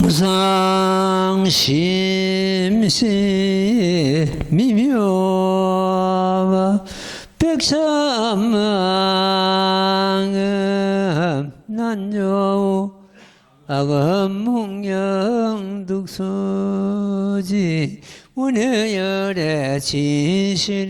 무상심시 미묘 백삼망은 난요 악음문경득수지 운해열의 진실이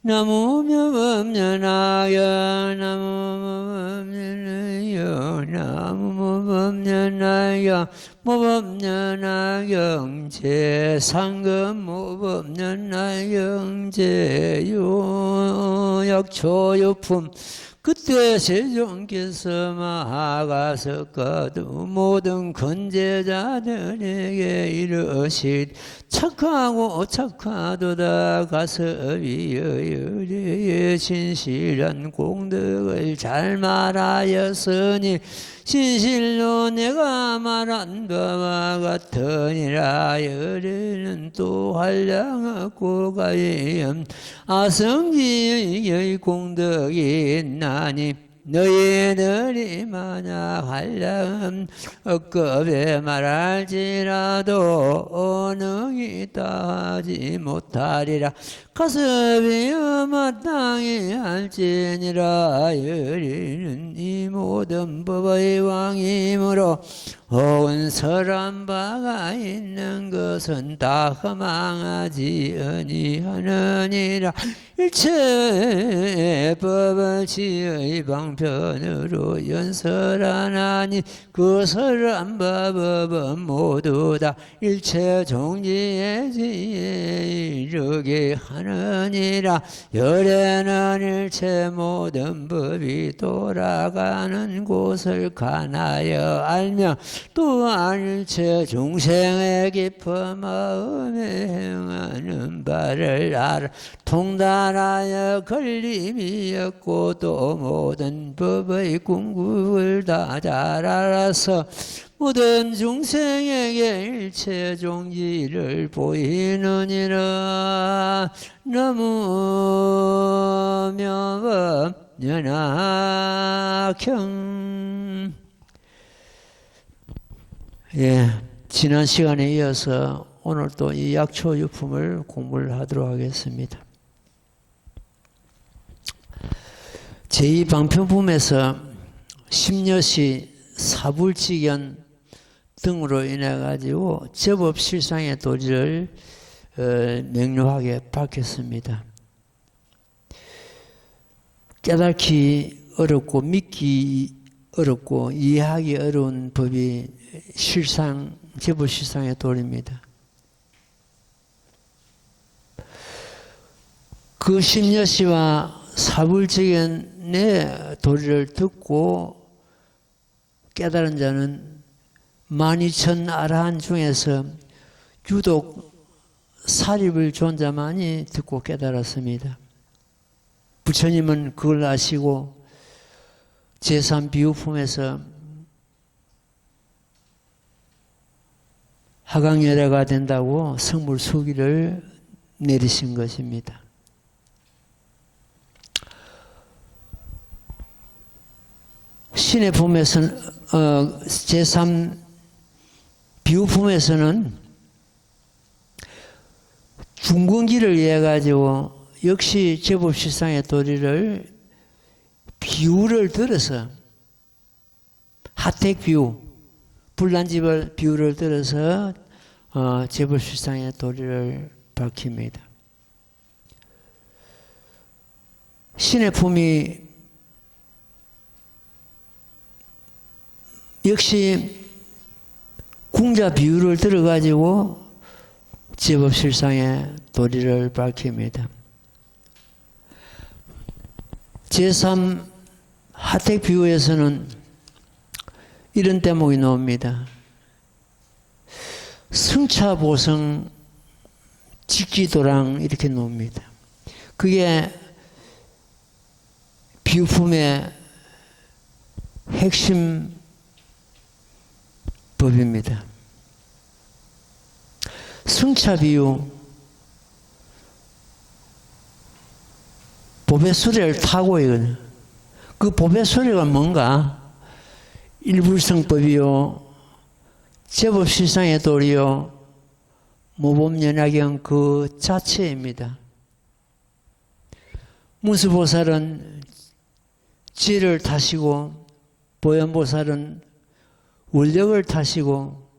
나무묘법년하여 나무묘법년하여 나무묘법년하여 모법년하여 제상금 모법년하여 약초유품 그때 세종께서 마가서거두 모든 근제자들에게 이르시되 착하고 착하도다 가서비여의 진실한 공덕을 잘 말하였으니 진실로 내가 말한 바와 같으니라. 열에는 또 한량하고 가염 아성지의 공덕이 있나니 너희들이 만약 한량 억겁에 말할지라도 능히 따하지 못하리라. 가섭이여 마땅히 할지니라. 열이는 이 모든 법의 왕이므로 온 설한 바가 있는 것은 다 허망하지 아니하느니라. 일체 법을 지의 방편으로 연설하나니 그 설한 법은 모두 다 일체 종지의 지에 이르게 하느니라. 열에는 일체 모든 법이 돌아가는 곳을 가나여 알며 또한 일체 중생의 깊은 마음에 행하는 바를 알아 통달하여 걸림이 없고 또 모든 법의 궁극을 다 잘 알아서 모든 중생에게 일체 종지를 보이느니라. 너무 묘법연학형. 지난 시간에 이어서 오늘 또 이 약초유품을 공부를 하도록 하겠습니다. 제2방편품에서 심려시 사불직연 등으로 인해 가지고 제법실상의 도리를 명료하게 밝혔습니다. 깨닫기 어렵고 믿기 어렵고 이해하기 어려운 법이 제법실상의 도리입니다. 그 심려시와 사불직연의 도리를 듣고 깨달은 자는 12,000 아라한 중에서 유독 사립을 존자만이 듣고 깨달았습니다. 부처님은 그걸 아시고 제3비유품에서 하강열애가 된다고 성물 수기를 내리신 것입니다. 신의 품에서는 제3 비유품에서는 중근기를 위해 가지고 역시 제법실상의 도리를 비유를 들어서 하택 비유, 불난집을 비유를 들어서 제법실상의 도리를 밝힙니다. 신의 품이 역시 궁자 비유를 들어가지고 제법실상의 도리를 밝힙니다. 제3 하택 비유에서는 이런 대목이 나옵니다. 승차보성 직지도랑 이렇게 나옵니다. 그게 비유품의 핵심 법입니다. 승차비유, 법의 수레를 타고 이거는. 그 법의 수레가 뭔가? 일불성법이요, 제법 실상의 도리요 모범연화경 그 자체입니다. 문수보살은 지를 타시고 보현보살은 원력을 타시고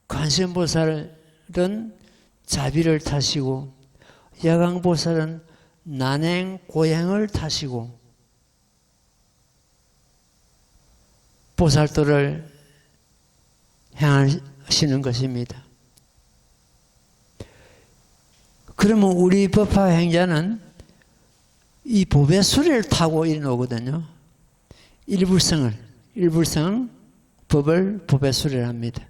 관세음보살은 자비를 타시고 야광보살은 난행 고행을 타시고 보살도를 행하시는 것입니다. 그러면 우리 법화 행자는 이 법의 수레를 타고 일어나거든요. 일불성 법을 법의 수레를 합니다.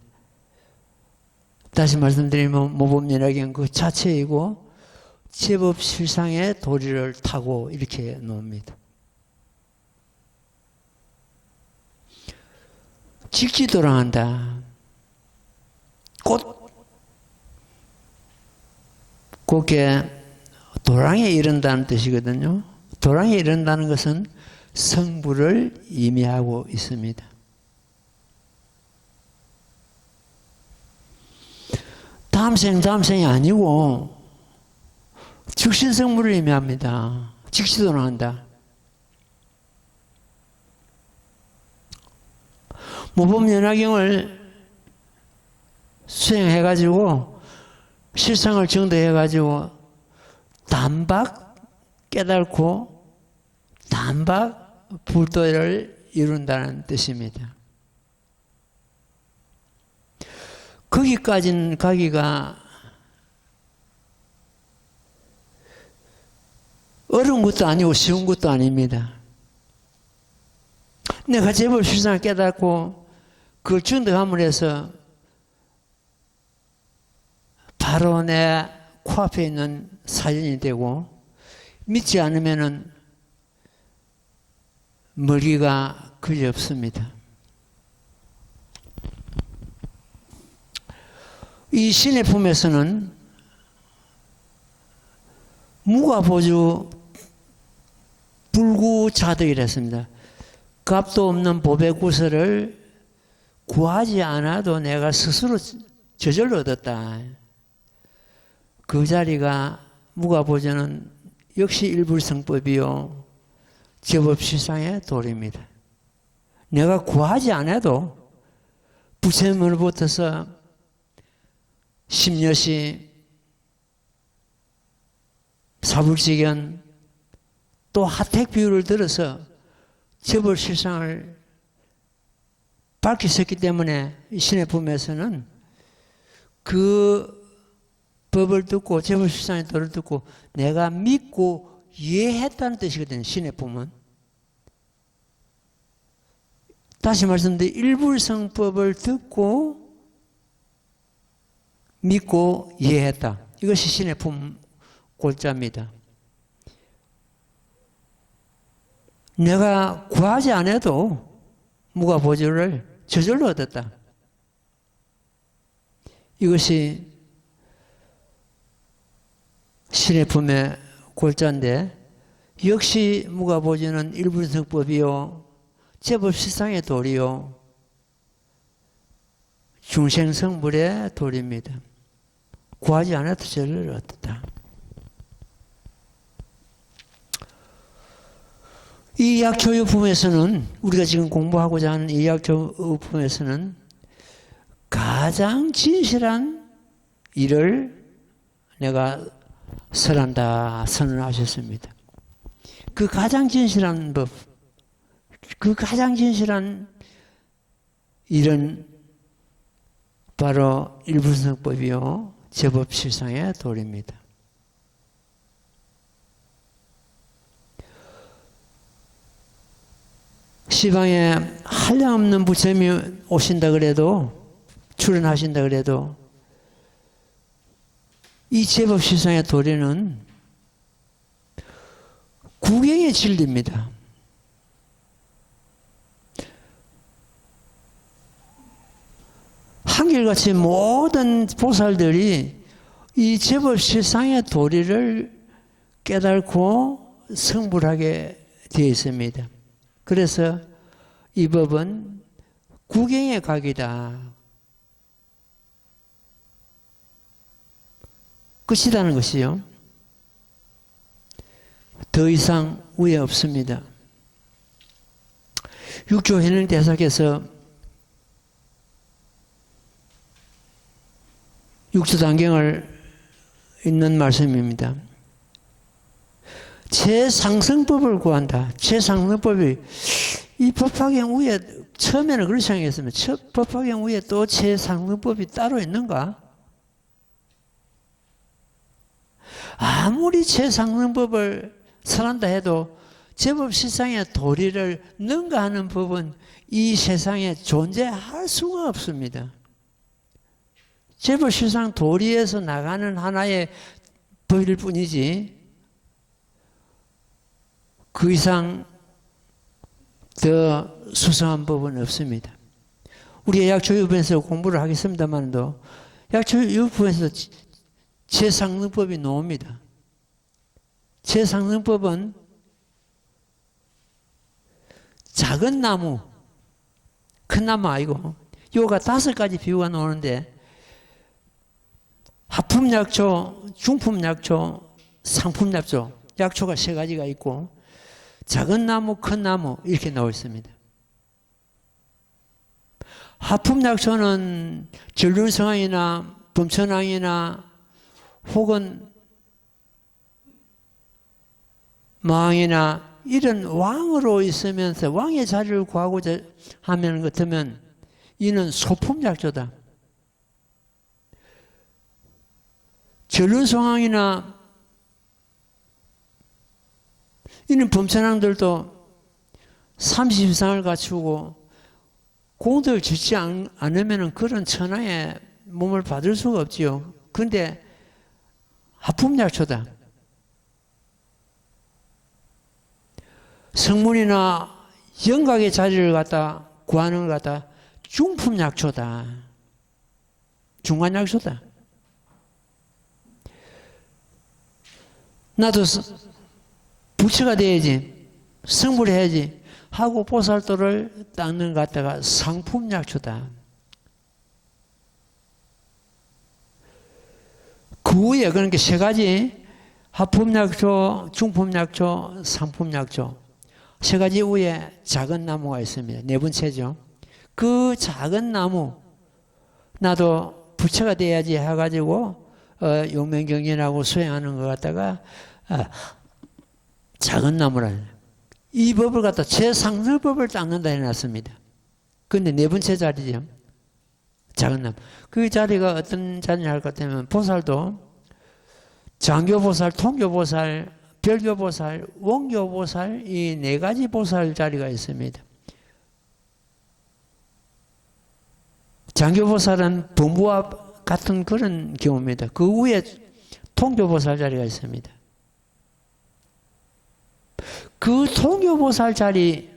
다시 말씀드리면 모범연화경 그 자체이고 제법 실상의 도리를 타고 이렇게 놓습니다. 직지도랑한다. 곧게 도랑에 이른다는 뜻이거든요. 도랑에 이른다는 것은 성부를 의미하고 있습니다. 다음생이 아니고 즉신성부를 의미합니다. 직시도랑한다. 모범연화경을 수행해가지고 실상을 정도해가지고 단박 깨닫고 단박 불도를 이룬다는 뜻입니다. 거기까지는 가기가 어려운 것도 아니고 쉬운 것도 아닙니다. 내가 제법 실상을 깨닫고 그걸 증득함으로 해서 바로 내 코앞에 있는 사연이 되고 믿지 않으면은 멀기가 그리 없습니다. 이 신의 품에서는 무가보주 불구자득이랬습니다. 값도 없는 법의 구설을 구하지 않아도 내가 스스로 저절로 얻었다. 그 자리가 무가보주는 역시 일불성법이요 제법실상의 도리입니다. 내가 구하지 않아도 부처님으로부터서 심여시 사불지견 또 하택 비유를 들어서 제법실상을 밝히셨기 때문에 신의 품에서는 그 법을 듣고 제법실상의 도를 듣고 내가 믿고 이해했다는 뜻이거든요. 신의 품은. 다시 말씀드리면 일불성법을 듣고 믿고 이해했다. 이것이 신의 품 골자입니다. 내가 구하지 않아도 무가보주를 저절로 얻었다. 이것이 신의 품의 골자인데 역시 무가보주는 일불성법이요 제법실상의 도리요 중생성불의 도리입니다. 구하지 않아도 저절로 얻었다. 이 약초유품에서는 우리가 지금 공부하고자 하는 이 약초유품에서는 가장 진실한 일을 내가 설한다 선언하셨습니다. 그 가장 진실한 법, 그 가장 진실한 일은 바로 일불성법이요 제법실상의 도리입니다. 시방에 한량없는 부처님이 오신다 그래도 출연하신다 그래도 이 제법실상의 도리는 구경의 진리입니다. 한결같이 모든 보살들이 이 제법실상의 도리를 깨닫고 성불하게 되어 있습니다. 그래서 이 법은 구경의 각이다. 끝이라는 것이요. 더 이상 위에 없습니다. 육조 해능 대사께서 육조 단경을 있는 말씀입니다. 최상승법을 구한다. 최상승법이 이 법화경 위에 처음에는 그렇게 생각했으면 법화경 위에 또 최상승법이 따로 있는가? 아무리 최상승법을 설한다 해도 제법 세상의 도리를 능가하는 법은 이 세상에 존재할 수가 없습니다. 제법 세상 도리에서 나가는 하나의 법일 뿐이지 그 이상 더 수상한 법은 없습니다. 우리가 약초유분에서 공부를 하겠습니다만도 약초유분에서 최상승법이 나옵니다. 최상승법은 작은 나무, 큰 나무 아니고 요가 5가지 비유가 나오는데 하품약초, 중품약초, 상품약초, 약초가 3가지가 있고 작은 나무, 큰 나무 이렇게 나와 있습니다. 하품약초는 전륜성왕이나 범천왕이나 혹은 마왕이나 이런 왕으로 있으면서 왕의 자리를 구하고자 하면 같으면 이는 소품약초다. 전륜성왕이나 이는 범천왕들도 30 이상을 갖추고 공덕을 짓지 않으면 그런 천하의 몸을 받을 수가 없지요. 그런데 하품약초다. 성문이나 영각의 자리를 갖다 구하는 것 갖다 중품약초다. 중간약초다. 나도 부처가 돼야지, 성불 해야지 하고 보살도를 닦는 것 갖다가 상품약초다. 그 위에 그러니까 3가지 하품약초, 중품약초, 상품약초 3가지 위에 작은 나무가 있습니다. 4번째죠. 그 작은 나무 나도 부처가 돼야지 해가지고 용맹경전하고 수행하는 것 갖다가 작은 나무라. 이 법을 갖다 최상승법을 닦는다 해놨습니다. 그런데 4번째 자리죠. 작은 나무. 그 자리가 어떤 자리냐 할 것 같으면 보살도 장교보살, 통교보살, 별교보살, 원교보살 이 4가지 보살 자리가 있습니다. 장교보살은 범부와 같은 그런 경우입니다. 그 위에 통교보살 자리가 있습니다. 그 통교보살 자리,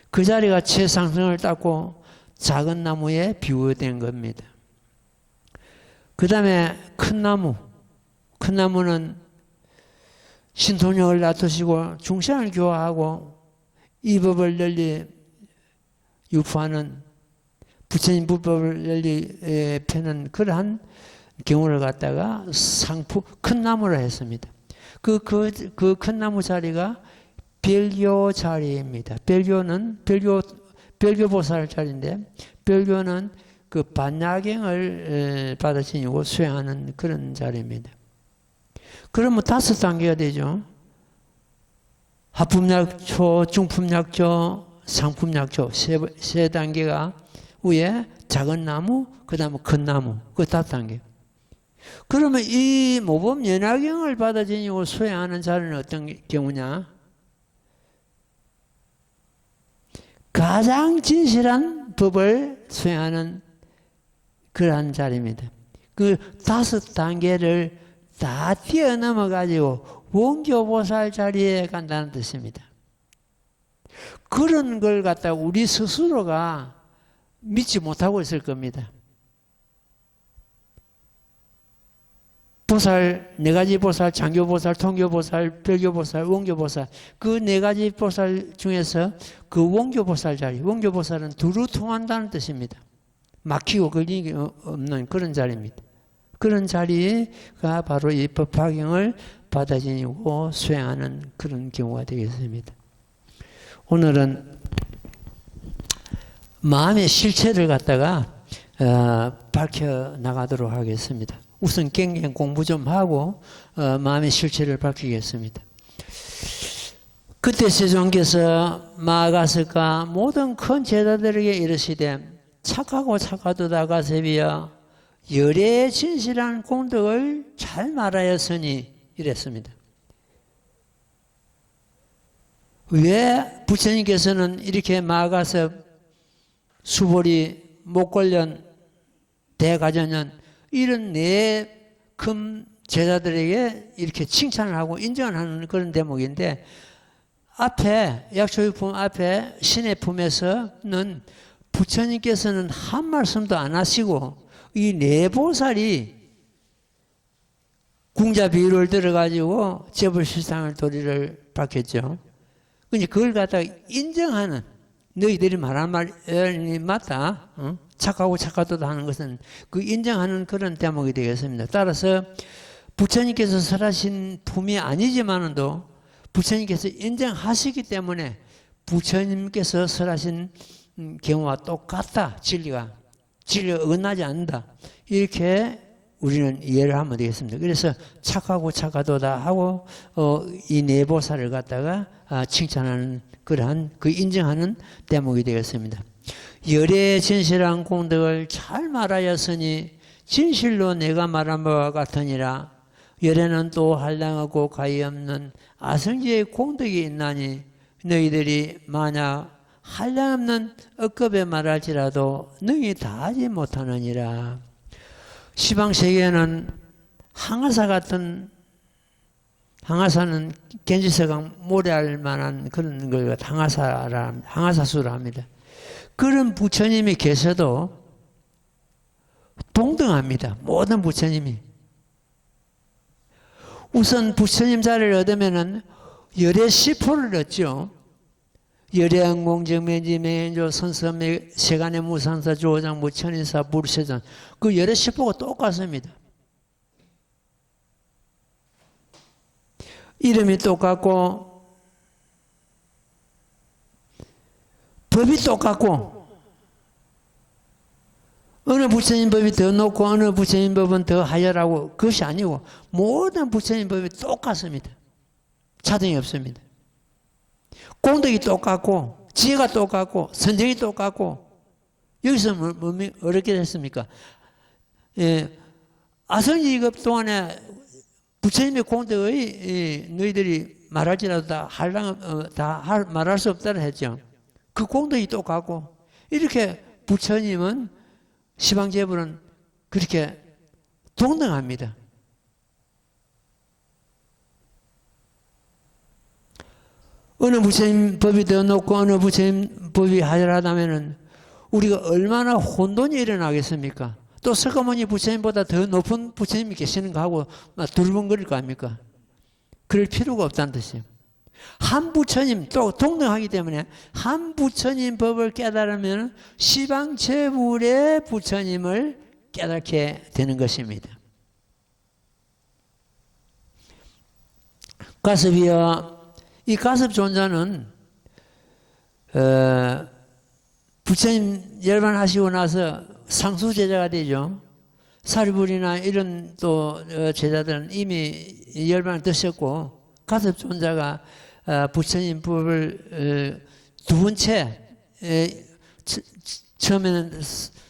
그 자리가 최상승을 닦고 작은 나무에 비유된 겁니다. 그 다음에 큰 나무, 큰 나무는 신통력을 놔두시고 중생을 교화하고 이 법을 널리 유포하는 부처님 불법을 널리 펴는 그러한 경우를 갖다가 큰 나무라 했습니다. 그 큰 나무 자리가 별교 자리입니다. 별교보살 자리인데, 별교는 그 반야경을 받아지니고 수행하는 그런 자리입니다. 그러면 5단계가 되죠. 하품약초, 중품약초, 상품약초 3단계가 위에 작은 나무, 그 다음에 큰 나무, 그 5단계. 그러면 이 모범 연화경을 받아지니고 수행하는 자리는 어떤 경우냐? 가장 진실한 법을 수행하는 그러한 자리입니다. 그 5단계를 다 뛰어넘어 가지고 원교보살 자리에 간다는 뜻입니다. 그런 걸 갖다가 우리 스스로가 믿지 못하고 있을 겁니다. 보살, 4가지 보살, 장교보살, 통교보살, 별교보살, 원교보살 그 4가지 보살 중에서 그 원교보살 자리, 원교보살은 두루 통한다는 뜻입니다. 막히고 걸리기 없는 그런 자리입니다. 그런 자리가 바로 이 법화경을 받아들이고 수행하는 그런 경우가 되겠습니다. 오늘은 마음의 실체를 갖다가 밝혀 나가도록 하겠습니다. 우선 경경 공부 좀 하고 마음의 실체를 밝히겠습니다. 그때 세존께서 마가스가 모든 큰 제자들에게 이르시되 착하고 착하도다 가세비여 열의 진실한 공덕을 잘 말하였으니 이랬습니다. 왜 부처님께서는 이렇게 마가섭, 수보리, 목걸련, 대가전년 이런 네 큰 제자들에게 이렇게 칭찬을 하고 인정을 하는 그런 대목인데 앞에 약초의 품 앞에 신의 품에서는 부처님께서는 한 말씀도 안 하시고 이 네 보살이 궁자 비유를 들어가지고 재불실상을 도리를 밝혔죠. 근데 그걸 갖다가 인정하는 너희들이 말한 말이 맞다. 착하고 착하도다 하는 것은 그 인정하는 그런 대목이 되겠습니다. 따라서 부처님께서 설하신 품이 아니지만도 부처님께서 인정하시기 때문에 부처님께서 설하신 경우와 똑같다. 진리가 어긋나지 않는다. 이렇게 우리는 이해를 하면 되겠습니다. 그래서 착하고 착하도다 하고 이 네보살을 갖다가 칭찬하는 그러한 그 인정하는 대목이 되겠습니다. 열의 진실한 공덕을 잘 말하였으니 진실로 내가 말한 바와 같으니라. 열에는 또 한량하고 가히 없는 아성지의 공덕이 있나니 너희들이 만약 한량없는 억겁에 말할지라도 능히 다하지 못하느니라. 시방세계에는 항아사 같은 항아사는 겐지서강 모래알 만한 그런 걸 항아사수라 합니다. 그런 부처님이 계셔도 동등합니다. 모든 부처님이. 우선 부처님 자리를 얻으면은 열의 시포를 얻죠. 열의 항공정면지 맹조 선섬의 세간의 무상사 조장 무천인사 불세전 그 열의 시포가 똑같습니다. 이름이 똑같고 법이 똑같고 어느 부처님 법이 더 높고 어느 부처님 법은 더 하열하고 그것이 아니고 모든 부처님 법이 똑같습니다. 차등이 없습니다. 공덕이 똑같고 지혜가 똑같고 선정이 똑같고 여기서 뭐 어렵게 됐습니까? 아성지급 동안에 부처님의 공덕의 너희들이 말할지라도 다 말할 수 없다고 했죠. 그 공덕이 똑같고 이렇게 부처님은 시방제불은 그렇게 동등합니다. 어느 부처님 법이 더 높고 어느 부처님 법이 하열하다면은 우리가 얼마나 혼돈이 일어나겠습니까? 또 석가모니 부처님보다 더 높은 부처님이 계시는가 하고 두리번거릴 거 아닙니까? 그럴 필요가 없다는 뜻이에요. 한 부처님 또 동등하기 때문에 한 부처님 법을 깨달으면 시방제불의 부처님을 깨닫게 되는 것입니다. 가섭이여 이 가섭존자는 부처님 열반하시고 나서 상수제자가 되죠. 사리불이나 이런 또 제자들은 이미 열반을 드셨고 가섭존자가 부처님 법을 두 번째 처음에는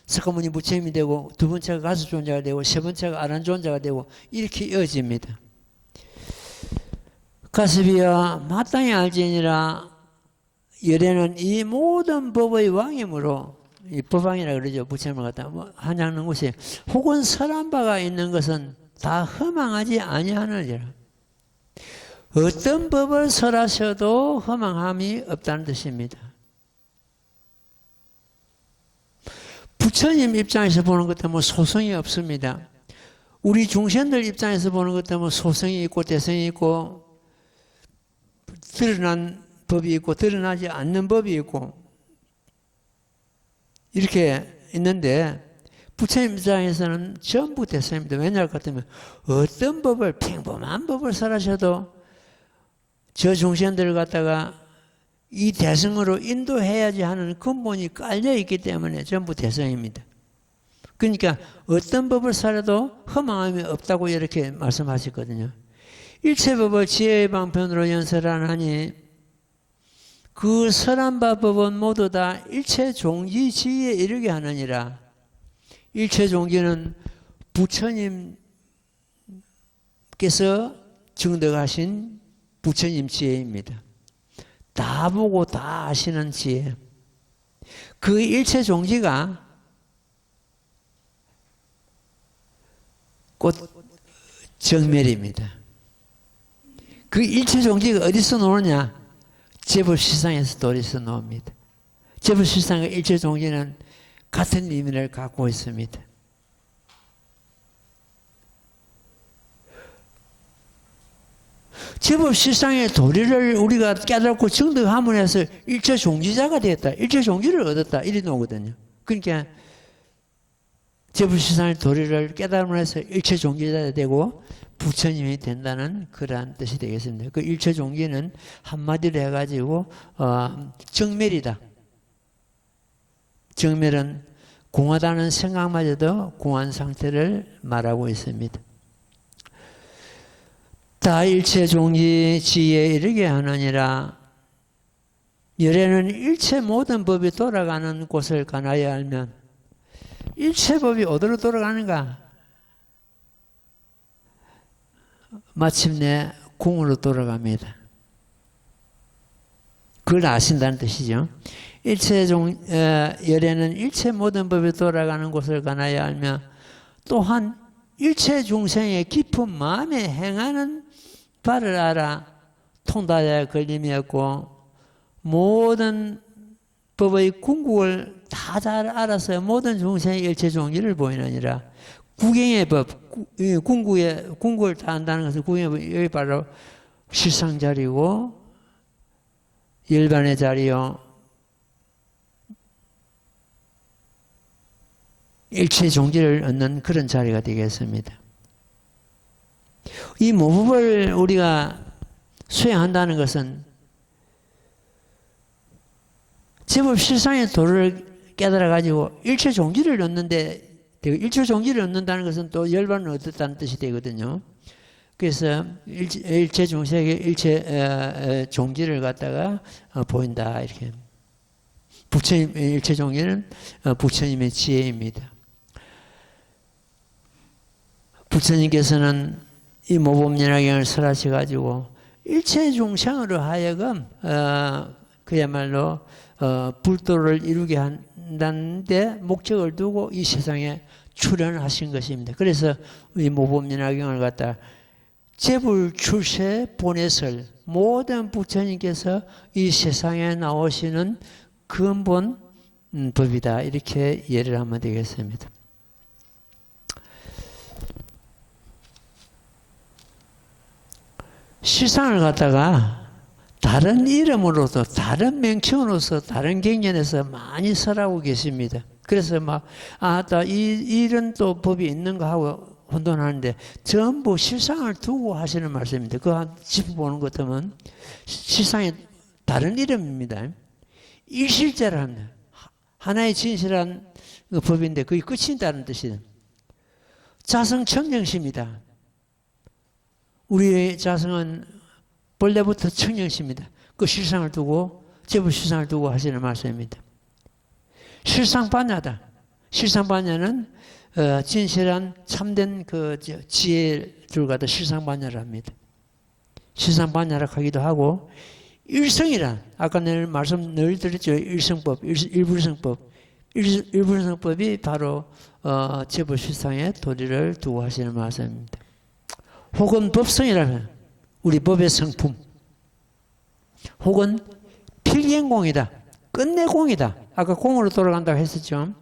석가모니 부처님이 되고 두 번째가 가섭존자가 되고 세 번째가 아란존자가 되고 이렇게 이어집니다. 가섭이여 마땅히 알지니라. 열에는 이 모든 법의 왕이므로 이 법왕이라 그러죠. 부처님을 갖다 한양는 곳이 혹은 설한 바가 있는 것은 다 허망하지 아니하느니라. 어떤 법을 설하셔도 허망함이 없다는 뜻입니다. 부처님 입장에서 보는 것 때문에 소성이 없습니다. 우리 중생들 입장에서 보는 것 때문에 소성이 있고 대성이 있고 드러난 법이 있고 드러나지 않는 법이 있고 이렇게 있는데 부처님 입장에서는 전부 대성입니다. 왜냐할 것 같으면 어떤 법을 평범한 법을 설하셔도 저 중생들을 갖다가 이 대성으로 인도해야지 하는 근본이 깔려 있기 때문에 전부 대성입니다. 그러니까 어떤 법을 설해도 허망함이 없다고 이렇게 말씀하셨거든요. 일체법을 지혜의 방편으로 연설하나니 그 설한 바 법은 모두 다 일체 종지 지혜에 이르게 하느니라. 일체 종지는 부처님께서 증득하신 부처님 지혜입니다. 다 보고 다 아시는 지혜. 그 일체 종지가 곧 정멸입니다. 그 일체 종지가 어디서 나오느냐? 재불실상에서 도리서 나옵니다. 재불실상과 일체 종지는 같은 의미를 갖고 있습니다. 재불실상의 도리를 우리가 깨닫고 증득함으로 해서 일체 종지자가 되었다. 일체 종지를 얻었다. 이리 나오거든요. 그러니까 재불실상의 도리를 깨달음으로 해서 일체 종지자가 되고 부처님이 된다는 그러한 뜻이 되겠습니다. 그 일체 종지는 한마디로 해가지고 정멸이다. 정멸은 공하다는 생각마저도 공한 상태를 말하고 있습니다. 다 일체 종지 지혜에 이르게 하느니라. 열애는 일체 모든 법이 돌아가는 곳을 가나야 알면 일체 법이 어디로 돌아가는가? 마침내 궁으로 돌아갑니다. 그걸 아신다는 뜻이죠. 열애는 일체 모든 법이 돌아가는 곳을 가나야 알며 또한 일체 중생의 깊은 마음에 행하는 바를 알아 통달에 걸림이 없고 모든 법의 궁극을 다 잘 알아서 모든 중생의 일체 종지를 보이느니라. 구경의 법, 궁극을 다 안다는 것은 구경의 법, 여기 바로 실상 자리고 열반의 자리요. 일체 종지를 얻는 그런 자리가 되겠습니다. 이 모법을 우리가 수행한다는 것은 제법 실상의 도를 깨달아가지고 일체 종지를 얻는데, 일체 종지를 얻는다는 것은 또 열반을 얻었다는 뜻이 되거든요. 그래서 일체 중생의 일체 종지를 갖다가 보인다. 이렇게. 부처님, 일체 종지는 부처님의 지혜입니다. 부처님께서는 이 모범연화경을 설하셔가지고 일체 중생으로 하여금 그야말로 불도를 이루게 한다는데 목적을 두고 이 세상에 출현하신 것입니다. 그래서 이 모범연화경을 갖다 재불출세 본해설 모든 부처님께서 이 세상에 나오시는 근본 법이다. 이렇게 이해를 하면 되겠습니다. 실상을 갖다가 다른 이름으로도 다른 명칭으로서 다른 경전에서 많이 설하고 계십니다. 그래서 이런 또 법이 있는가 하고 혼돈하는데 전부 실상을 두고 하시는 말씀입니다. 그거 한 짚어보는 것 같으면 실상의 다른 이름입니다. 일실제라는 하나의 진실한 법인데 그게 끝이 있다는 뜻이다. 자성청정시입니다. 우리의 자성은 본래부터 청정시입니다. 그 실상을 두고 제불 실상을 두고 하시는 말씀입니다. 실상반야다. 실상반야는 진실한 참된 그 지혜를 갖다 실상반야를 합니다. 실상반야라 하기도 하고 일성이란 아까 늘 말씀 늘 드렸죠. 일성법, 일불성법. 일불성법이 바로 제불 실상의 도리를 두고 하시는 말씀입니다. 혹은 법성이라면 우리 법의 성품, 혹은 필경공이다. 끝내 공이다. 아까 공으로 돌아간다고 했었죠.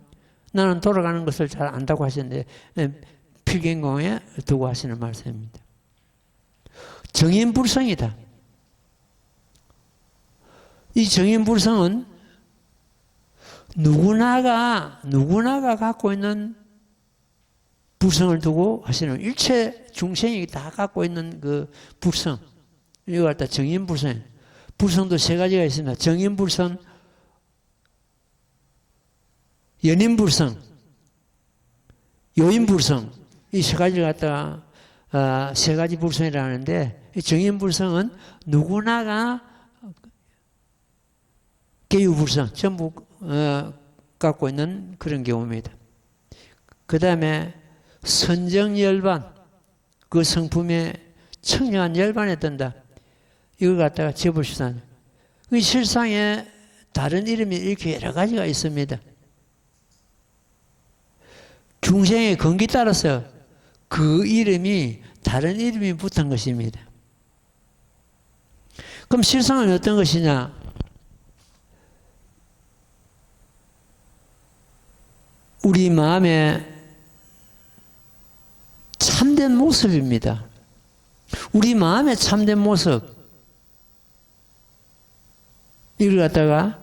나는 돌아가는 것을 잘 안다고 하셨는데 필경공에 두고 하시는 말씀입니다. 정인불성이다. 이 정인불성은 누구나가 갖고 있는 불성을 두고 하시는 일체 중생이 다 갖고 있는 그 불성, 이거 갖다 정인불성. 불성도 세 가지가 있습니다. 정인불성, 연인불성, 요인불성. 이 세 가지를 갖다가 세 가지 불성이라 하는데, 정인불성은 누구나가 계유불성 전부 갖고 있는 그런 경우입니다. 그 다음에 선정열반, 그 성품에 청량한 열반에 든다. 이걸 갖다가 제법실상. 그 실상에 다른 이름이 이렇게 여러 가지가 있습니다. 중생의 건기 따라서 그 이름이 다른 이름이 붙은 것입니다. 그럼 실상은 어떤 것이냐? 우리 마음의 참된 모습입니다. 우리 마음의 참된 모습. 이걸 갖다가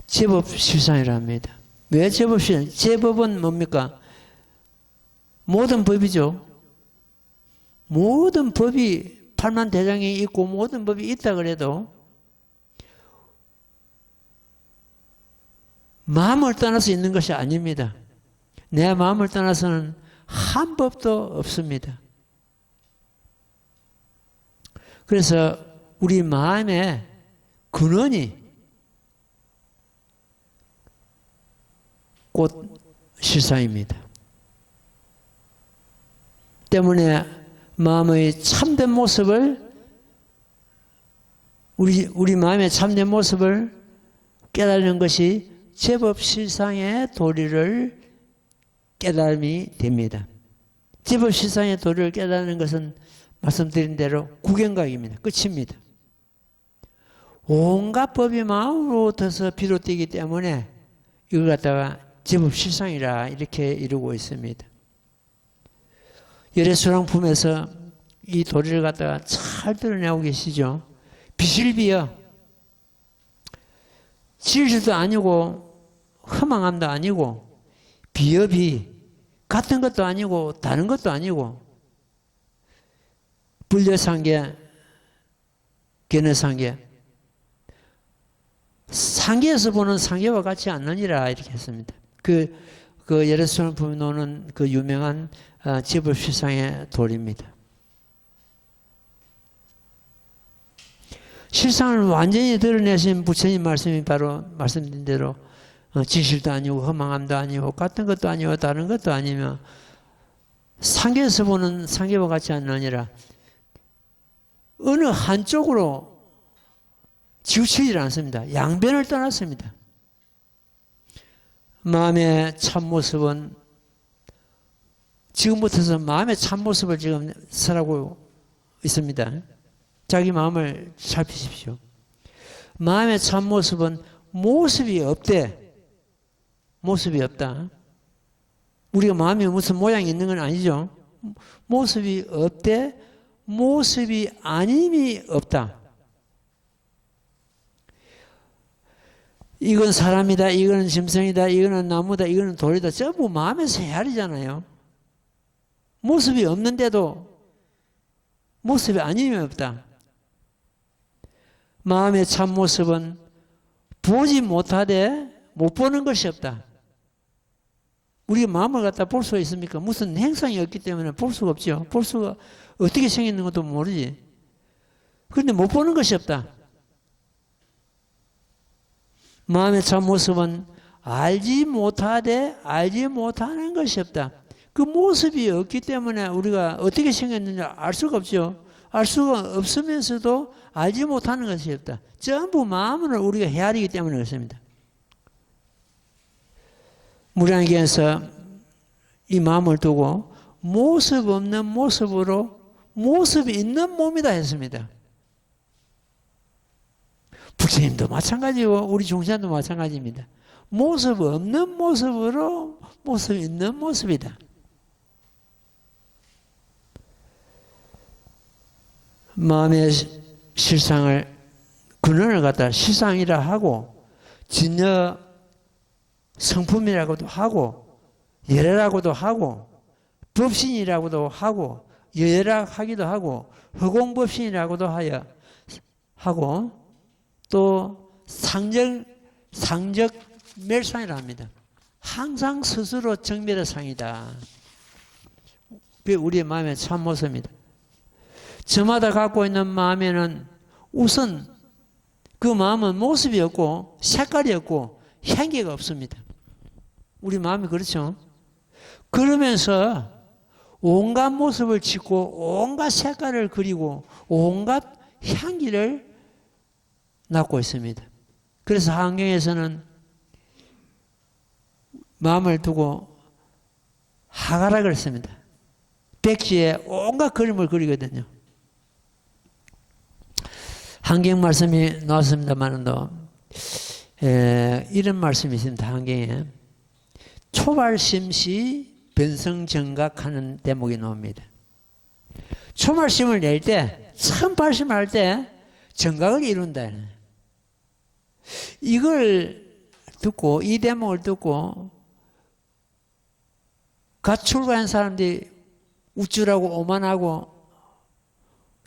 제법실상이라 합니다. 왜 제법실상? 제법은 뭡니까? 모든 법이죠. 모든 법이 팔만대장이 있고 모든 법이 있다 그래도 마음을 떠나서 있는 것이 아닙니다. 내 마음을 떠나서는 한 법도 없습니다. 그래서 우리 마음의 근원이 곧 실상입니다. 때문에 마음의 참된 모습을 우리 마음의 참된 모습을 깨달는 것이 제법 실상의 도리를 깨달음이 됩니다. 제법 실상의 도리를 깨달는 것은 말씀드린 대로 구경각입니다. 끝입니다. 온갖 법이 마음으로부터 비롯되기 때문에 이걸 갖다가 제법 실상이라 이렇게 이루고 있습니다. 열애수랑품에서 이 도리를 갖다가 잘 드러내고 계시죠. 빛을 비어 진실도 아니고 허망함도 아니고 비협이 같은 것도 아니고 다른 것도 아니고 불려상계, 견해상계, 상계에서 보는 상계와 같지 않느니라 이렇게 했습니다. 그 열애수랑품에 나오는 그 유명한 제법 실상의 도리입니다. 실상을 완전히 드러내신 부처님 말씀이 바로 말씀드린 대로 진실도 아니고 허망함도 아니고 같은 것도 아니고 다른 것도 아니며 상계에서 보는 상계와 같지 않느니라. 어느 한쪽으로 치우치지 않습니다. 양변을 떠났습니다. 마음의 참모습은 지금부터서 마음의 참모습을 지금 설하고 있습니다. 자기 마음을 살피십시오. 마음의 참모습은 모습이 없대. 모습이 없다. 우리가 마음이 무슨 모양이 있는 건 아니죠. 모습이 없대. 모습이 아님이 없다. 이건 사람이다. 이거는 짐승이다. 이거는 나무다. 이거는 돌이다. 전부 마음에서 헤아리잖아요. 모습이 없는데도 모습이 아님이 없다. 마음의 참모습은 보지 못하되 못 보는 것이 없다. 우리가 마음을 갖다 볼 수가 있습니까? 무슨 행상이 없기 때문에 볼 수가 없죠. 볼 수가 어떻게 생겼는 것도 모르지. 그런데 못 보는 것이 없다. 마음의 참모습은 알지 못하되 알지 못하는 것이 없다. 그 모습이 없기 때문에 우리가 어떻게 생겼는지 알 수가 없죠. 알 수가 없으면서도 알지 못하는 것이 없다. 전부 마음을 우리가 헤아리기 때문에 그렇습니다. 무량계에서 이 마음을 두고 모습 없는 모습으로 모습이 있는 몸이다 했습니다. 부처님도 마찬가지고 우리 중생도 마찬가지입니다. 모습 없는 모습으로 모습 있는 모습이다. 마음의 실상을 근원을 갖다 실상이라 하고 진여 성품이라고도 하고 예래라고도 하고 법신이라고도 하고 여열하기도 하고 허공법신이라고도 하고 또 상적 멸상이라 합니다. 항상 스스로 정멸의 상이다. 그게 우리의 마음의 참모습입니다. 저마다 갖고 있는 마음에는 우선 그 마음은 모습이 없고 색깔이 없고 향기가 없습니다. 우리 마음이 그렇죠. 그러면서 온갖 모습을 짓고 온갖 색깔을 그리고 온갖 향기를 낳고 있습니다. 그래서 한경에서는 마음을 두고 하가라 그랬습니다. 백지에 온갖 그림을 그리거든요. 한경 말씀이 나왔습니다만도 이런 말씀이 있습니다. 한경에 초발심시 변성정각하는 대목이 나옵니다. 초발심을 낼 때, 처음 발심할 때 정각을 이룬다. 이걸 듣고, 이 대목을 듣고 갓 출가한 사람들이 우쭐하고 오만하고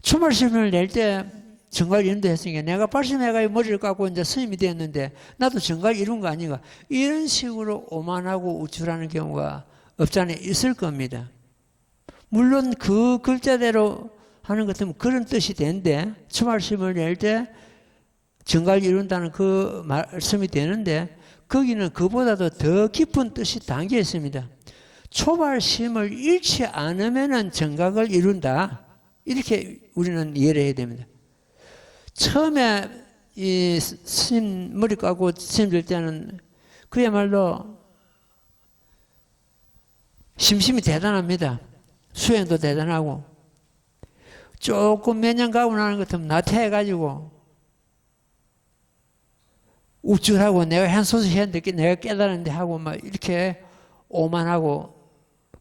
초발심을 낼 때 정각을 이룬다 했으니까 내가 발심해가지고 머리를 깎고 이제 스님이 되었는데 나도 정각을 이룬 거 아닌가. 이런 식으로 오만하고 우쭐하는 경우가 없잖아요. 있을 겁니다. 물론 그 글자대로 하는 것 같으면 그런 뜻이 되는데 초발심을 낼 때 정각을 이룬다는 그 말씀이 되는데 거기는 그보다도 더 깊은 뜻이 담겨 있습니다. 초발심을 잃지 않으면 정각을 이룬다. 이렇게 우리는 이해를 해야 됩니다. 처음에 이 스님 머리 까고 스님 될 때는 그야말로 심심이 대단합니다. 수행도 대단하고 조금 몇 년 가고 나는 것 같으면 나태해가지고 우쭐하고 내가 한 소식 했는데 내가 깨달았는데 하고 막 이렇게 오만하고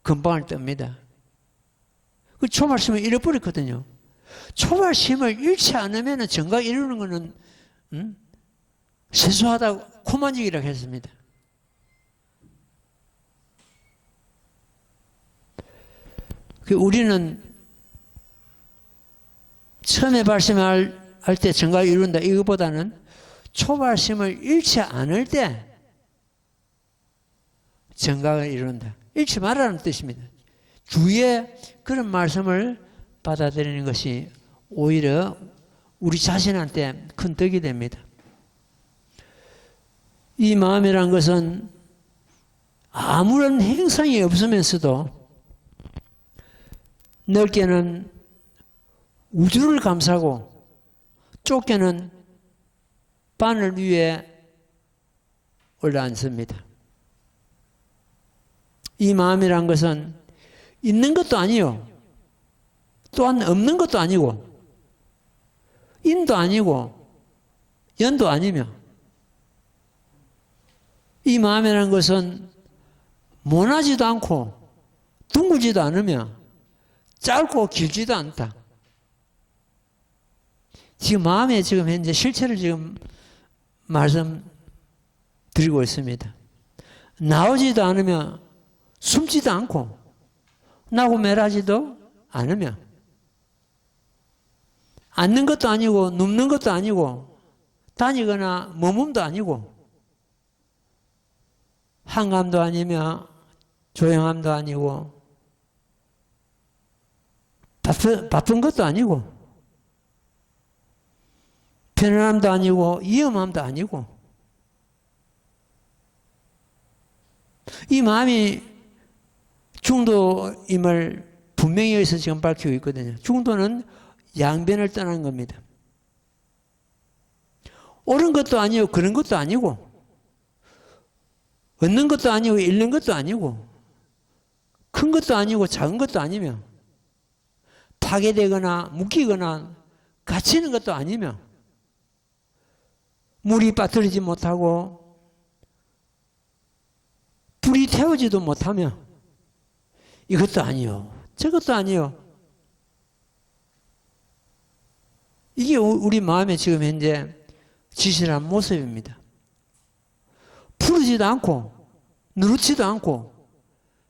금방을 뜹니다. 그 초발심을 잃어버렸거든요. 초발심을 잃지 않으면 정각 이루는 것은 세수하다 코만지기라고 했습니다. 우리는 처음에 발심할 때 정각을 이룬다 이거보다는 초발심을 잃지 않을 때 정각을 이룬다. 잃지 말라는 뜻입니다. 주위에 그런 말씀을 받아들이는 것이 오히려 우리 자신한테 큰 덕이 됩니다. 이 마음이란 것은 아무런 행성이 없으면서도 넓게는 우주를 감싸고 좁게는 바늘 위에 올라앉습니다. 이 마음이란 것은 있는 것도 아니요. 또한 없는 것도 아니고 인도 아니고 연도 아니며 이 마음이라는 것은 모나지도 않고 둥글지도 않으며 짧고 길지도 않다. 지금 마음에 지금 현재 실체를 지금 말씀드리고 있습니다. 나오지도 않으며 숨지도 않고 나고 멸하지도 않으며 앉는 것도 아니고 눕는 것도 아니고 다니거나 머문도 아니고 한감도 아니며 조용함도 아니고 바쁜 것도 아니고 편안함도 아니고 위험함도 아니고 이 마음이 중도임을 분명히 여기서 지금 밝히고 있거든요. 중도는 양변을 떠난 겁니다. 옳은 것도 아니고 그런 것도 아니고 얻는 것도 아니고 잃는 것도 아니고 큰 것도 아니고 작은 것도 아니며 파괴되거나 묶이거나 갇히는 것도 아니며 물이 빠뜨리지 못하고 불이 태우지도 못하며 이것도 아니요 저것도 아니요. 이게 우리 마음에 지금 현재 지실한 모습입니다. 푸르지도 않고 누렇지도 않고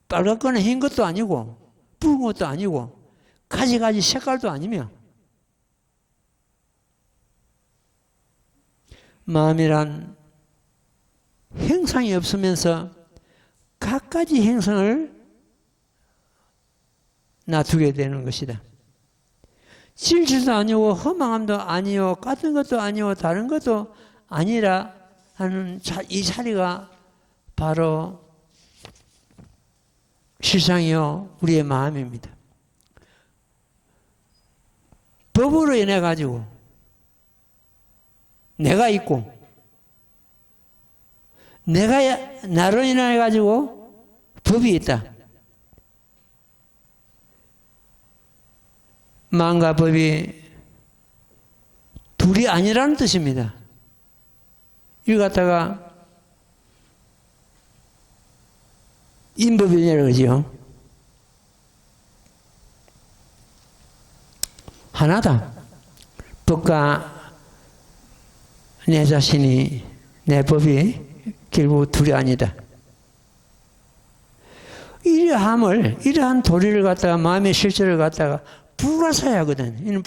빨갛거나 흰 것도 아니고 붉은 것도 아니고 가지가지 색깔도 아니며 마음이란 형상이 없으면서 갖가지 형상을 놔두게 되는 것이다. 질질도 아니고 허망함도 아니요 같은 것도 아니요 다른 것도 아니라 하는 이 자리가 바로 실상이요 우리의 마음입니다. 법으로 인해 가지고 내가 있고 내가 나로 인해 가지고 법이 있다. 마음과 법이 둘이 아니라는 뜻입니다. 이걸 갖다가 인법이라고 그러죠. 하나다. 법과 내 자신이, 내 법이 결국 둘이 아니다. 이러한 도리를 갖다가 마음의 실제를 갖다가 불가사의하거든. 이는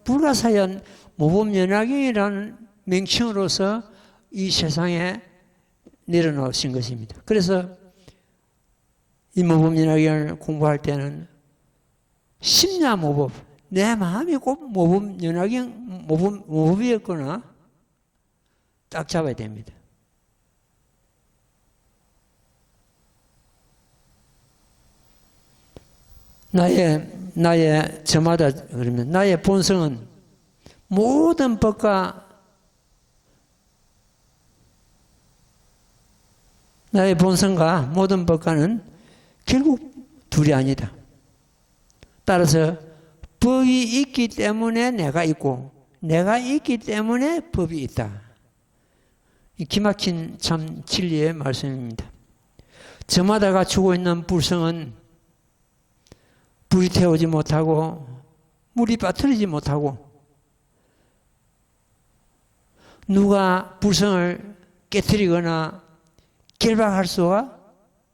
불가사의한 모범연화경이라는 명칭으로서 이 세상에 내려놓으신 것입니다. 그래서 이 모범연화경을 공부할 때는 심야모법, 내 마음이 꼭 모범이었거나 딱 잡아야 됩니다. 나의 저마다 그러면 나의 본성은 모든 법과 나의 본성과 모든 법과는 결국 둘이 아니다. 따라서 법이 있기 때문에 내가 있고 내가 있기 때문에 법이 있다. 이 기막힌 참 진리의 말씀입니다. 저마다 갖추고 있는 불성은 불이 태우지 못하고 물이 빠뜨리지 못하고 누가 불성을 깨뜨리거나 결박할 수가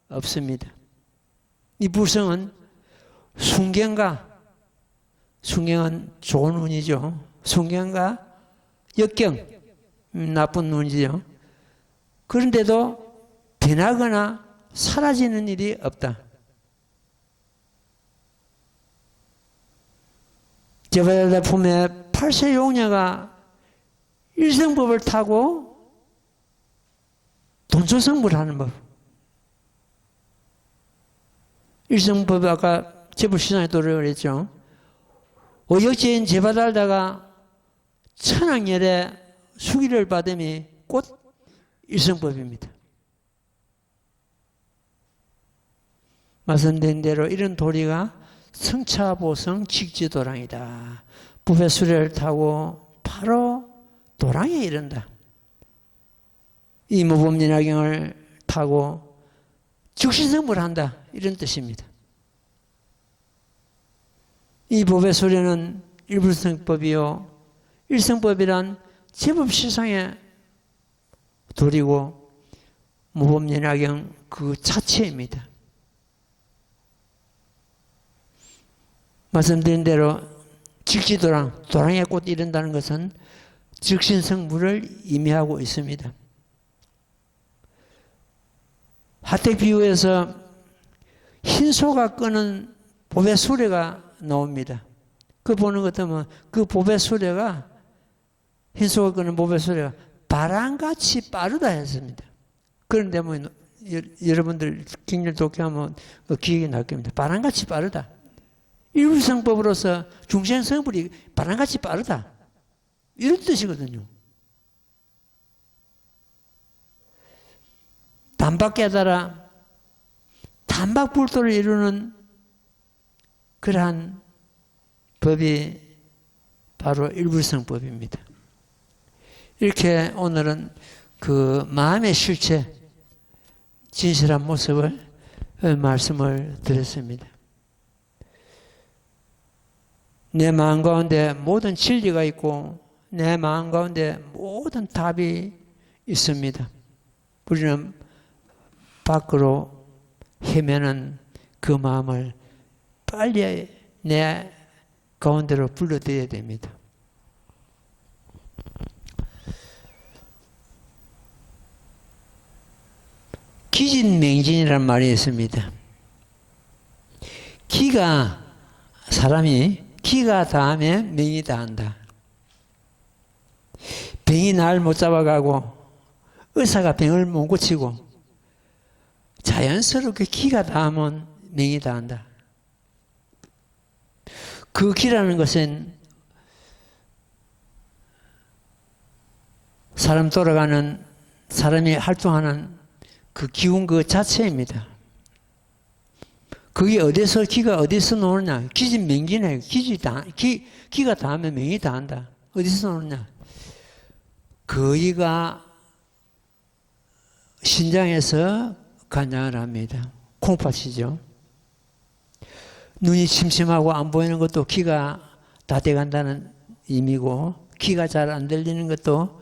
없습니다. 이 불성은 순경은 좋은 운이죠. 순경과 역경, 나쁜 운이죠. 그런데도 변하거나 사라지는 일이 없다. 제바다다 품에 8세 용녀가 일성법을 타고 돈초성불을 하는 법. 일성법 아까 제불시장에 도를 그랬죠. 오역지인 제바달다가 천왕열에 수기를 받음이 곧 일성법입니다. 말씀드린 대로 이런 도리가 성차보성 직지도랑이다. 부패 수레를 타고 바로 도랑에 이른다. 이 모범연화경을 타고 즉시성불한다. 이런 뜻입니다. 이 법의 수레는 일불성법이요. 일성법이란 제법실상의 도리고 모범연화경 그 자체입니다. 말씀드린 대로 직지도랑, 도랑에 곧 이른다는 것은 즉신성불을 의미하고 있습니다. 하태비유에서 흰소가 끄는 보배 수레가 나옵니다. 그 보는 것 때문에 그 보배 수레가 흰소가 끄는 보배 수레가 바람같이 빠르다 했습니다. 그런데 뭐 여러분들 경률 독해하면 기억이 날 겁니다. 바람같이 빠르다. 일불성법으로서 중생성불이 바람같이 빠르다. 이런 뜻이거든요. 단박 깨달아 단박불도를 이루는 그러한 법이 바로 일불성법입니다. 이렇게 오늘은 그 마음의 실체, 진실한 모습을 말씀을 드렸습니다. 내 마음 가운데 모든 진리가 있고 내 마음 가운데 모든 답이 있습니다. 우리는 밖으로 헤매는 그 마음을 빨리 내 가운데로 불러들여야 됩니다. 기진맹진이라는 말이 있습니다. 사람이 기가 닿으면 명이 닿는다. 병이 날 못 잡아가고 의사가 병을 못 고치고 자연스럽게 기가 닿으면 명이 닿는다. 그 기라는 것은 사람 돌아가는, 사람이 활동하는 그 기운 그 자체입니다. 그게 기가 어디서 나오느냐? 기진맹진해. 기가 닿으면 명이 닿는다. 어디서 나오느냐? 거기가 신장에서 관장을 합니다. 콩팥이죠. 눈이 침침하고 안 보이는 것도 기가 다 돼간다는 의미고, 귀가 잘 안 들리는 것도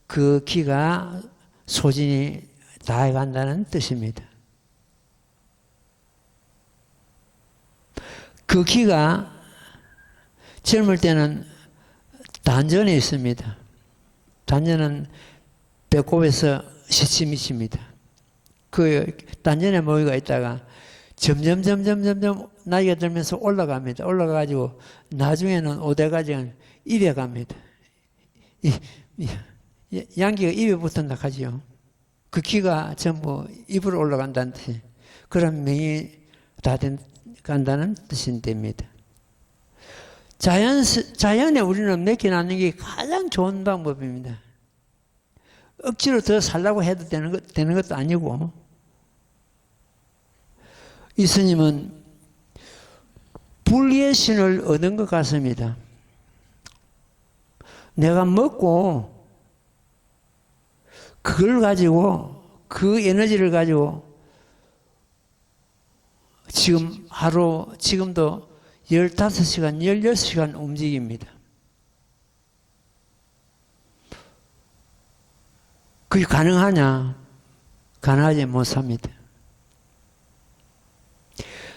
그 귀가 소진이 다 해간다는 뜻입니다. 그 귀가 젊을 때는 단전에 있습니다. 단전은 배꼽에서 시치미칩니다. 그 단전에 모기가 있다가 점점 나이가 들면서 올라갑니다. 올라가가지고 나중에는 오대가지는 입에 갑니다. 양기가 입에 붙은다 하지요. 그 귀가 전부 입으로 올라간다는 뜻이. 그럼 명이 다 간다는 뜻이 됩니다. 자연에 우리는 맡겨놓는 게 가장 좋은 방법입니다. 억지로 더 살라고 해도 되는 것도 아니고, 이 스님은 불의의 신을 얻은 것 같습니다. 내가 먹고 그걸 가지고, 그 에너지를 가지고 지금도 15시간, 16시간 움직입니다. 그게 가능하냐? 가능하지 못합니다.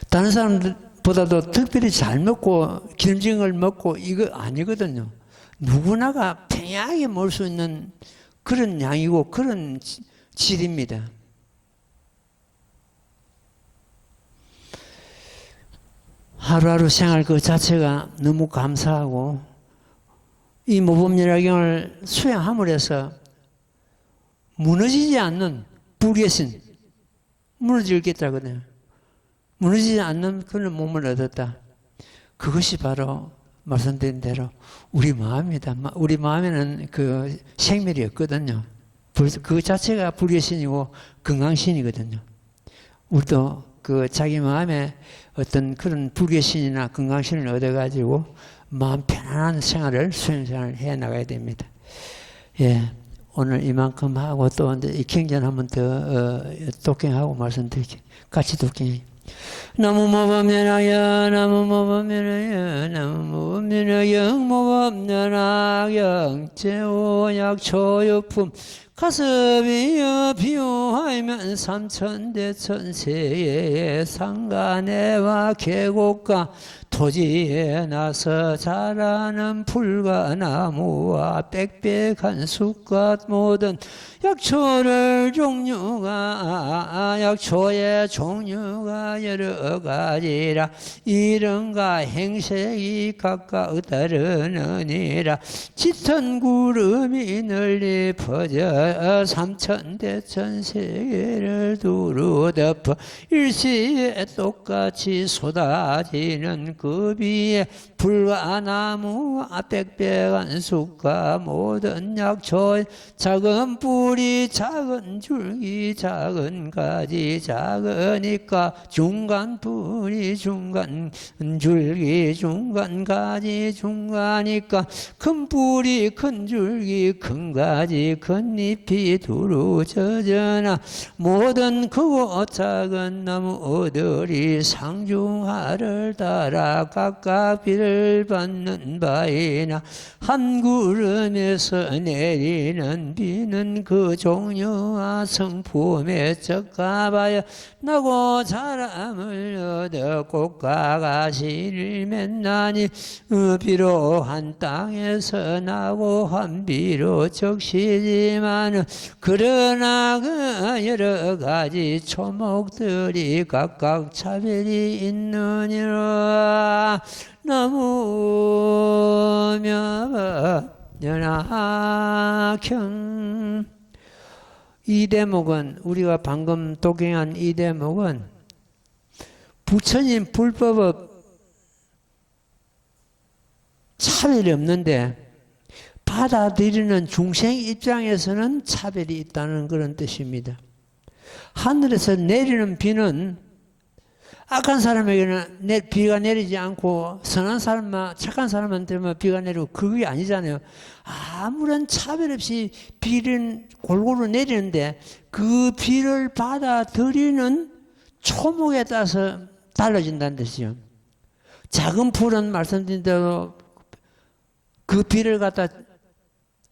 다른 사람들보다도 특별히 잘 먹고 기름진 걸 먹고 이거 아니거든요. 누구나가 평양하게 먹을 수 있는 그런 양이고 그런 질입니다. 하루하루 생활 그 자체가 너무 감사하고, 이 모범열학경을 수행함으로 해서 무너지지 않는 불의의 신, 무너지겠다거든요. 무너지지 않는 그런 몸을 얻었다. 그것이 바로 말씀드린 대로 우리 마음이다. 우리 마음에는 그 생멸이 없거든요. 그 자체가 불의의 신이고 건강신이거든요. 우리도 그 자기 마음에 어떤 그런 불의의 신이나 건강신을 얻어가지고 마음 편안한 생활을, 수행생활을 해 나가야 됩니다. 예. 오늘 이만큼 하고 또 이제 이 경전 한번 더 독경하고 말씀드릴게요. 같이 독경해요. 나무모범연하여 나무모범연하여 나무모범연하여 모범연하여 제오약초유품 가섭이여 비유하면 삼천대천세의 상간에와 계곡과 토지에 나서 자라는 풀과 나무와 빽빽한 숲과 모든 약초의 종류가 여러 가지라. 이름과 행색이 각각 다르느니라. 짙은 구름이 널리 퍼져 삼천대천세계를 두루 덮어 일시에 똑같이 쏟아지는 그 비에 풀과 나무와 빽빽한 숲과 모든 약초, 작은 뿌리, 작은 줄기, 작은 가지, 작으니까 중간 뿌리, 중간 줄기, 중간 가지, 중간이니까 큰 뿌리, 큰 줄기, 큰 가지, 큰 잎이 두루 젖어나 모든 크고 작은 나무들이 상중하를 따라 따라 각각 비를 받는 바이나 한 구름에서 내리는 비는 그 종류와 성품에 적합하여 나고 사람을 얻어 꽃과 가시를 맺나니 비록 한 땅에서 나고 한 비로 적시지만 그러나 그 여러 가지 초목들이 각각 차별이 있느니라. 나무며 연하경. 이 대목은 우리가 방금 독행한 이 대목은 부처님 불법업 차별이 없는데 받아들이는 중생 입장에서는 차별이 있다는 그런 뜻입니다. 하늘에서 내리는 비는 악한 사람에게는 비가 내리지 않고 선한 사람만 착한 사람한테만 비가 내리고 그게 아니잖아요. 아무런 차별 없이 비는 골고루 내리는데 그 비를 받아들이는 초목에 따라서 달라진다는 뜻이죠. 작은 풀은 말씀드린 대로 그 비를 갖다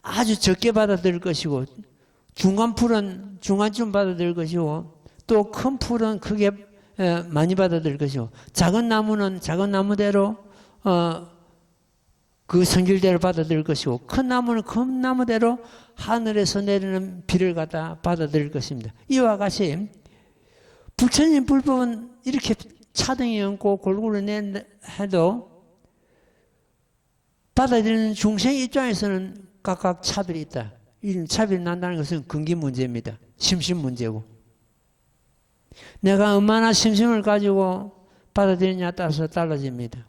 아주 적게 받아들일 것이고 중간 풀은 중간쯤 받아들일 것이고 또 큰 풀은 크게 많이 받아들일 것이고 작은 나무는 작은 나무대로 그 성질대로 받아들일 것이고 큰 나무는 큰 나무대로 하늘에서 내리는 비를 갖다 받아들일 것입니다. 이와 같이 부처님 불법은 이렇게 차등이 없고 골고루 해도 받아들이는 중생 입장에서는 각각 차별이 있다. 이 차별이 난다는 것은 근기 문제입니다. 심심 문제고. 내가 얼마나 심심을 가지고 받아들이냐에 따라서 달라집니다.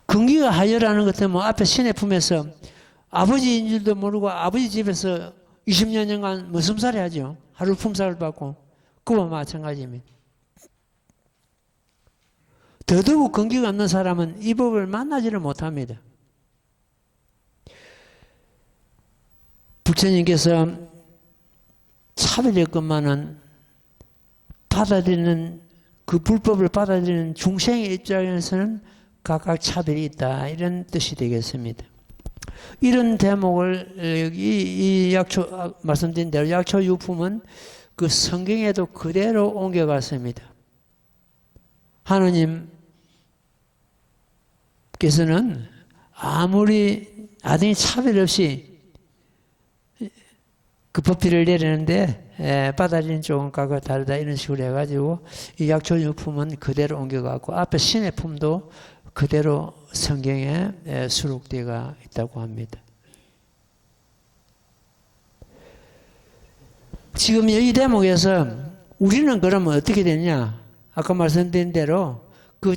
근기가 하여라는 것 때문에 앞에 신의 품에서 아버지인 줄도 모르고 아버지 집에서 20년간 머슴살이 하죠. 하루 품살을 받고. 그와 마찬가지입니다. 더더욱 근기가 없는 사람은 이 법을 만나지를 못합니다. 부처님께서 차별했건만은 받아들이는 그 불법을 받아들이는 중생의 입장에서는 각각 차별이 있다. 이런 뜻이 되겠습니다. 이런 대목을 이 약초 말씀드린 대로 약초 유품은 그 성경에도 그대로 옮겨갔습니다. 하느님께서는 아무리 아등이 차별 없이 그 법비를 내리는데 받아들이는 쪽은 각각 다르다 이런 식으로 해가지고 이 약초 유품은 그대로 옮겨갔고 앞에 신의 품도 그대로 성경에 수록되어 있다고 합니다. 지금 이 대목에서 우리는 그러면 어떻게 되냐? 아까 말씀드린 대로 그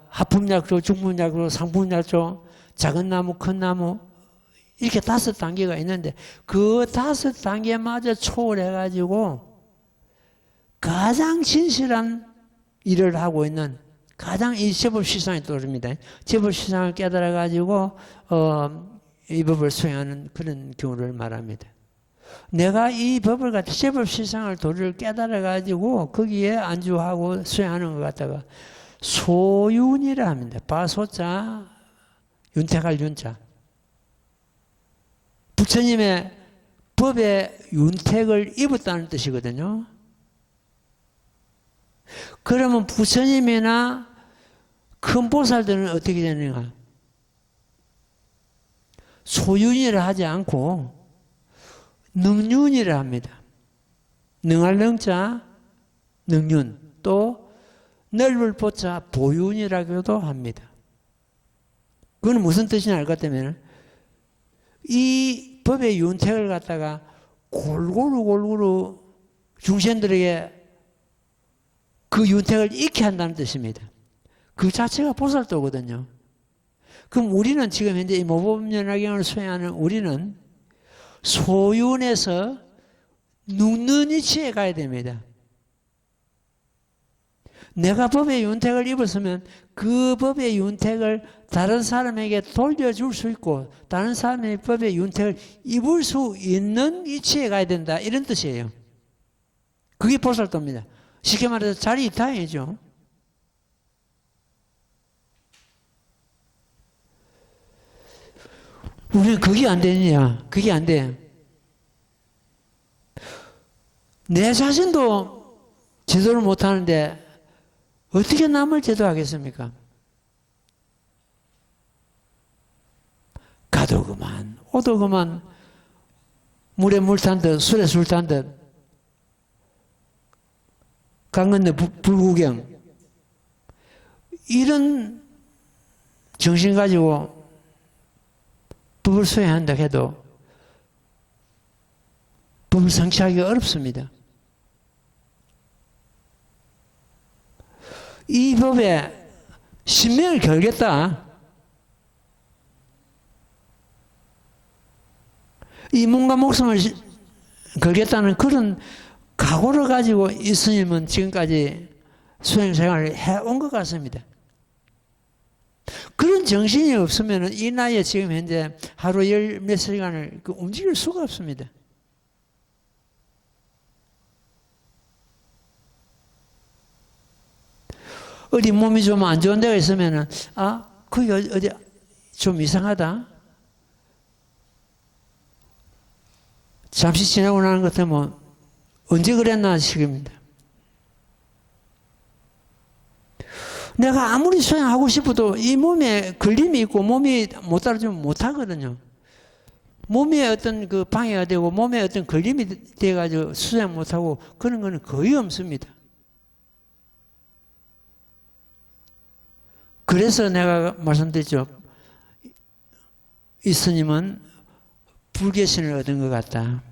하품약초, 중품약초, 상품약초, 작은 나무, 큰 나무 이렇게 5단계가 있는데 그 5단계마저 초월해가지고 가장 진실한 일을 하고 있는 가장 이 제법시상에 떠오릅니다. 제법시상을 깨달아가지고 이 법을 수행하는 그런 경우를 말합니다. 내가 이 법을 갖다 제법시상을 도리를 깨달아가지고 거기에 안주하고 수행하는 것 갖다가 소윤이라 합니다. 바소자, 윤택할 윤자. 부처님의 법의 윤택을 입었다는 뜻이거든요. 그러면 부처님이나 큰 보살들은 어떻게 되는가? 소윤이라 하지 않고 능윤이라 합니다. 능할 능자, 능윤, 또 넓을 보자, 보윤이라고도 합니다. 그건 무슨 뜻이냐 알 것 때문에 이 법의 윤택을 갖다가 골고루 중생들에게 그 윤택을 익게 한다는 뜻입니다. 그 자체가 보살도거든요. 그럼 우리는 지금 현재 이 모법연화경을 수행하는 우리는 소윤에서 눕는 위치에 가야 됩니다. 내가 법의 윤택을 입었으면 그 법의 윤택을 다른 사람에게 돌려줄 수 있고 다른 사람의 법의 윤택을 입을 수 있는 위치에 가야 된다. 이런 뜻이에요. 그게 보살도입니다. 쉽게 말해서 자리 이탈이죠. 우리는 그게 안 되느냐? 그게 안 돼. 내 자신도 제도를 못하는데 어떻게 남을 제도하겠습니까? 가도 그만, 오도 그만, 물에 물 탄 듯, 술에 술 탄 듯, 강 건너 불구경. 이런 정신 가지고 법을 수행한다 해도 법을 성취하기 어렵습니다. 이 법에 신명을 걸겠다. 이 몸과 목숨을 걸겠다는 그런 각오를 가지고 이 스님은 지금까지 수행생활을 해온 것 같습니다. 그런 정신이 없으면 이 나이에 지금 현재 하루 열 몇 시간을 움직일 수가 없습니다. 어디 몸이 좀 안 좋은 데가 있으면은, 거기 어디 좀 이상하다. 잠시 지나고 나는 것 같으면 언제 그랬나 싶습니다. 내가 아무리 수행하고 싶어도 이 몸에 걸림이 있고 몸이 못 따라주면 못 하거든요. 몸에 어떤 그 방해가 되고 몸에 어떤 걸림이 돼가지고 수행 못 하고 그런 거는 거의 없습니다. 그래서 내가 말씀드렸죠. 이 스님은 불개신을 얻은 것 같다.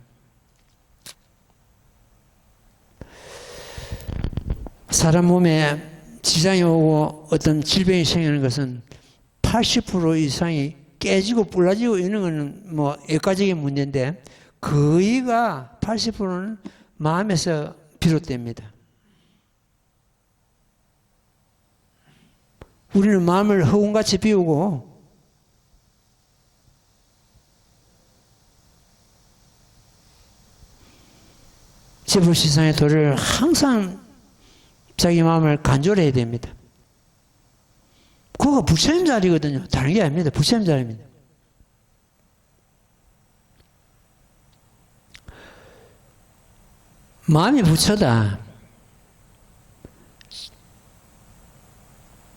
사람 몸에 지장이 오고 어떤 질병이 생기는 것은 80% 이상이 깨지고 불라지고 이런 거는 뭐 애과적인 문제인데 거의가 80%는 마음에서 비롯됩니다. 우리는 마음을 허공같이 비우고 제불시상의 도를 항상 자기 마음을 간절해야 됩니다. 그거가 부처님 자리거든요. 다른 게 아닙니다. 부처님 자리입니다. 마음이 부처다.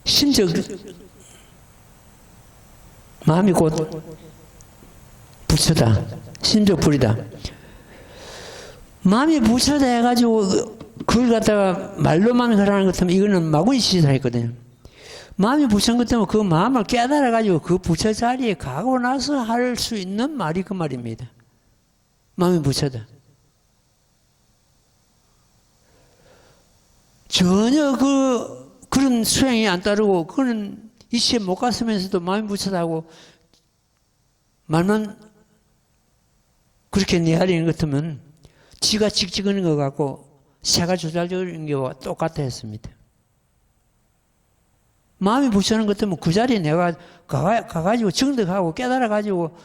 심적, 마음이 곧 부처다. 심적 불이다. 마음이 부처다 해가지고 그걸 갖다가 말로만 하라는 것 같으면 이거는 마구니 짓을 했거든요. 마음이 부처인 것 때문에 그 마음을 깨달아가지고 그 부처 자리에 가고 나서 할 수 있는 말이 그 말입니다. 마음이 부처다. 전혀 그런 수행이 안 따르고 그는 이치에 못 갔으면서도 마음이 부처다고 말만 그렇게 내하리는 것 같으면 지가 찍찍하는 것 같고 새가 조잘조는 게와 똑같아 했습니다. 마음이 부처는 것 때문에 그 자리에 내가 가가지고 정득하고 깨달아가지고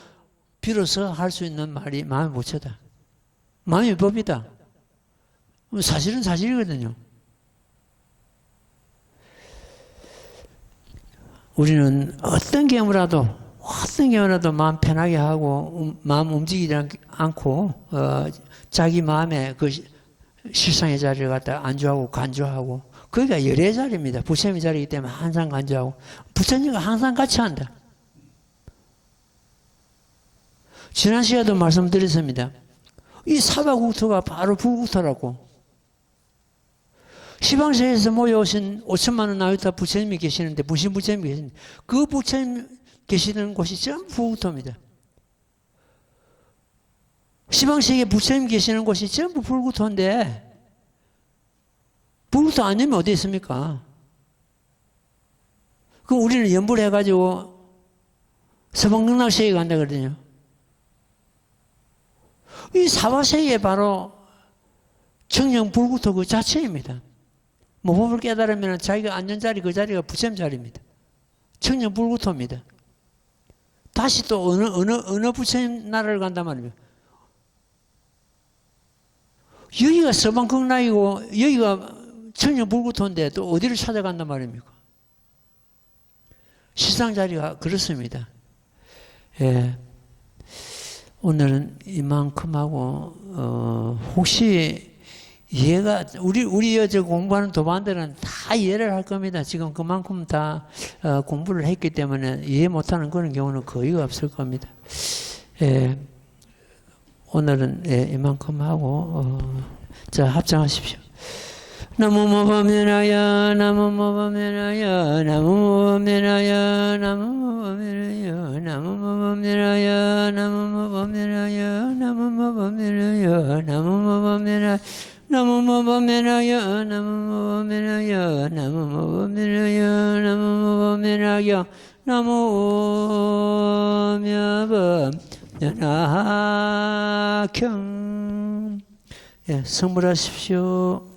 비로소 할 수 있는 말이 마음이 부처다. 마음이 법이다. 사실은 사실이거든요. 우리는 어떤 경우라도 마음 편하게 하고 마음 움직이지 않고 자기 마음에 그 실상의 자리를 갖다 안주하고 간주하고 거기가 열의 자리입니다. 부처님의 자리이기 때문에 항상 간주하고 부처님과 항상 같이 한다. 지난 시간에도 말씀드렸습니다. 이 사바국토가 바로 불국토라고. 시방세에서 모여오신 5천만 원 나이다 부처님이 계시는데 무신 부처님이 계시는데 그 부처님 계시는 곳이 전부 불국토입니다. 시방세계 부처님 계시는 곳이 전부 불국토인데 불국토 아니면 어디 있습니까? 그럼 우리는 연불 해가지고 서방극락세계 간다 그러거든요. 이 사바세계 바로 청령 불국토 그 자체입니다. 법을 깨달으면 자기가 앉은 자리 그 자리가 부처님 자리입니다. 청령 불국토입니다. 다시 또 어느 부처님 나라를 간단 말입니다. 여기가 서방극락이고 여기가 천년 불구토인데 또 어디를 찾아간단 말입니까? 시상 자리가 그렇습니다. 예. 오늘은 이만큼 하고, 혹시 이해가, 우리 여저 공부하는 도반들은 다 이해를 할 겁니다. 지금 그만큼 다 공부를 했기 때문에 이해 못하는 그런 경우는 거의 없을 겁니다. 예. 오늘은 예, 이만큼 하고, 자, 합장하십시오. 나무모범면하여 나무모범면하여 나무모범면하여 나무모범면하여 나무모범면하여 나무모범면하여 나무모범면하여 나무모범면하여 나무모범면하여 나무모범면하여 나무모범면하여 나무모범면하여 나무모범면하경 예, 성불하십시오.